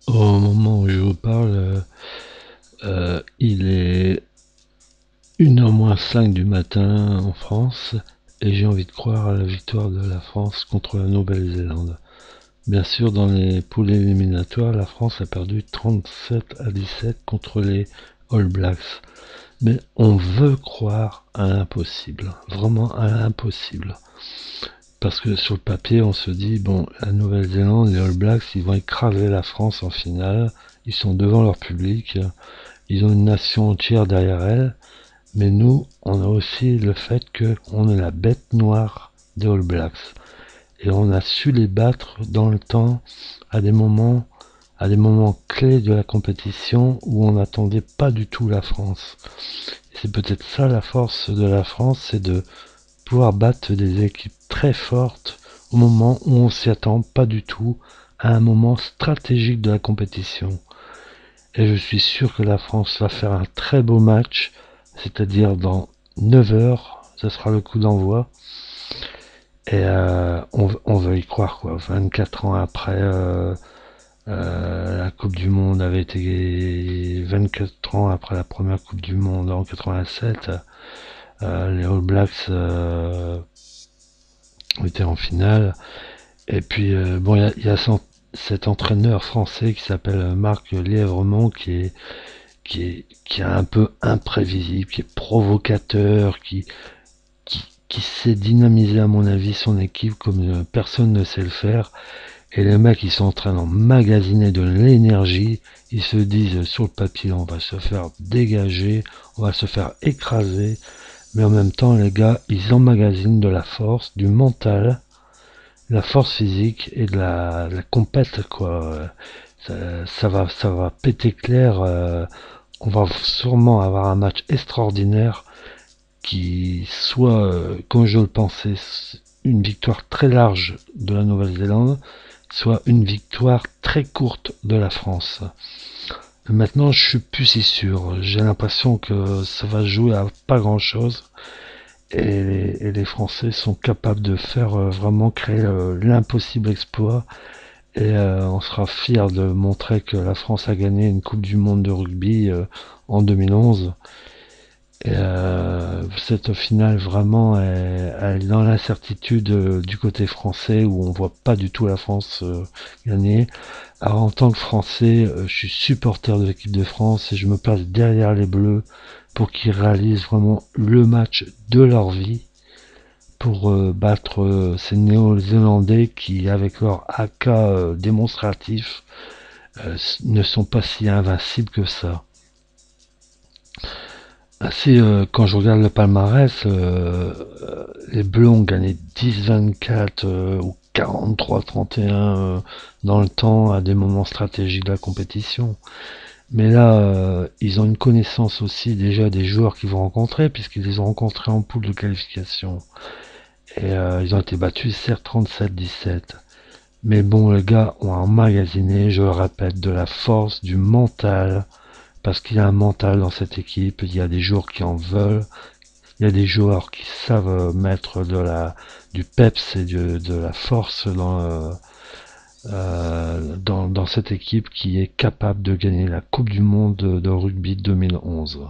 Au moment où je vous parle, il est 1h moins 5 du matin en France et j'ai envie de croire à la victoire de la France contre la Nouvelle-Zélande. Bien sûr, dans les poules éliminatoires, la France a perdu 37-17 contre les All Blacks. Mais on veut croire à l'impossible, vraiment à l'impossible. Parce que sur le papier, on se dit, bon, la Nouvelle-Zélande, les All Blacks, ils vont écraser la France en finale. Ils sont devant leur public. Ils ont une nation entière derrière elle. Mais nous, on a aussi le fait qu'on est la bête noire des All Blacks. Et on a su les battre dans le temps à à des moments clés de la compétition où on n'attendait pas du tout la France. Et c'est peut-être ça la force de la France, c'est de pouvoir battre des équipes très fortes au moment où on s'y attend pas du tout, à un moment stratégique de la compétition. Et je suis sûr que la France va faire un très beau match, c'est-à-dire dans 9 heures, ce sera le coup d'envoi. Et on veut y croire, quoi. 24 ans après, la Coupe du Monde avait été 24 ans après la première Coupe du Monde en 87. Les All Blacks étaient en finale. Et puis, bon, il y a cet entraîneur français qui s'appelle Marc Lièvremont qui est un peu imprévisible, qui est provocateur, qui sait dynamiser à mon avis son équipe comme personne ne sait le faire. Et les mecs, ils sont en train d'emmagasiner de l'énergie. Ils se disent sur le papier, on va se faire dégager, on va se faire écraser. Mais en même temps, les gars, ils emmagasinent de la force, du mental, la force physique et de la compète, quoi. Ça va péter clair. On va sûrement avoir un match extraordinaire qui soit, comme je le pensais, une victoire très large de la Nouvelle-Zélande, soit une victoire très courte de la France. Maintenant, je suis plus si sûr. J'ai l'impression que ça va jouer à pas grand-chose. Et les Français sont capables de faire vraiment créer l'impossible exploit. Et on sera fiers de montrer que la France a gagné une Coupe du Monde de rugby en 2011. Et cette finale vraiment elle est dans l'incertitude du côté français où on voit pas du tout la France gagner. Alors en tant que Français, je suis supporter de l'équipe de France et je me place derrière les Bleus pour qu'ils réalisent vraiment le match de leur vie pour battre ces Néo-Zélandais qui, avec leur AK démonstratif, ne sont pas si invincibles que ça. Ainsi, quand je regarde le palmarès, les Bleus ont gagné 10-24 ou 43-31 dans le temps à des moments stratégiques de la compétition. Mais là, ils ont une connaissance aussi déjà des joueurs qu'ils vont rencontrer, puisqu'ils les ont rencontrés en poule de qualification. Et ils ont été battus certes 37-17. Mais bon, les gars ont emmagasiné, je le répète, de la force, du mental, parce qu'il y a un mental dans cette équipe, il y a des joueurs qui en veulent, il y a des joueurs qui savent mettre du peps et de la force dans cette équipe qui est capable de gagner la Coupe du Monde de rugby 2011.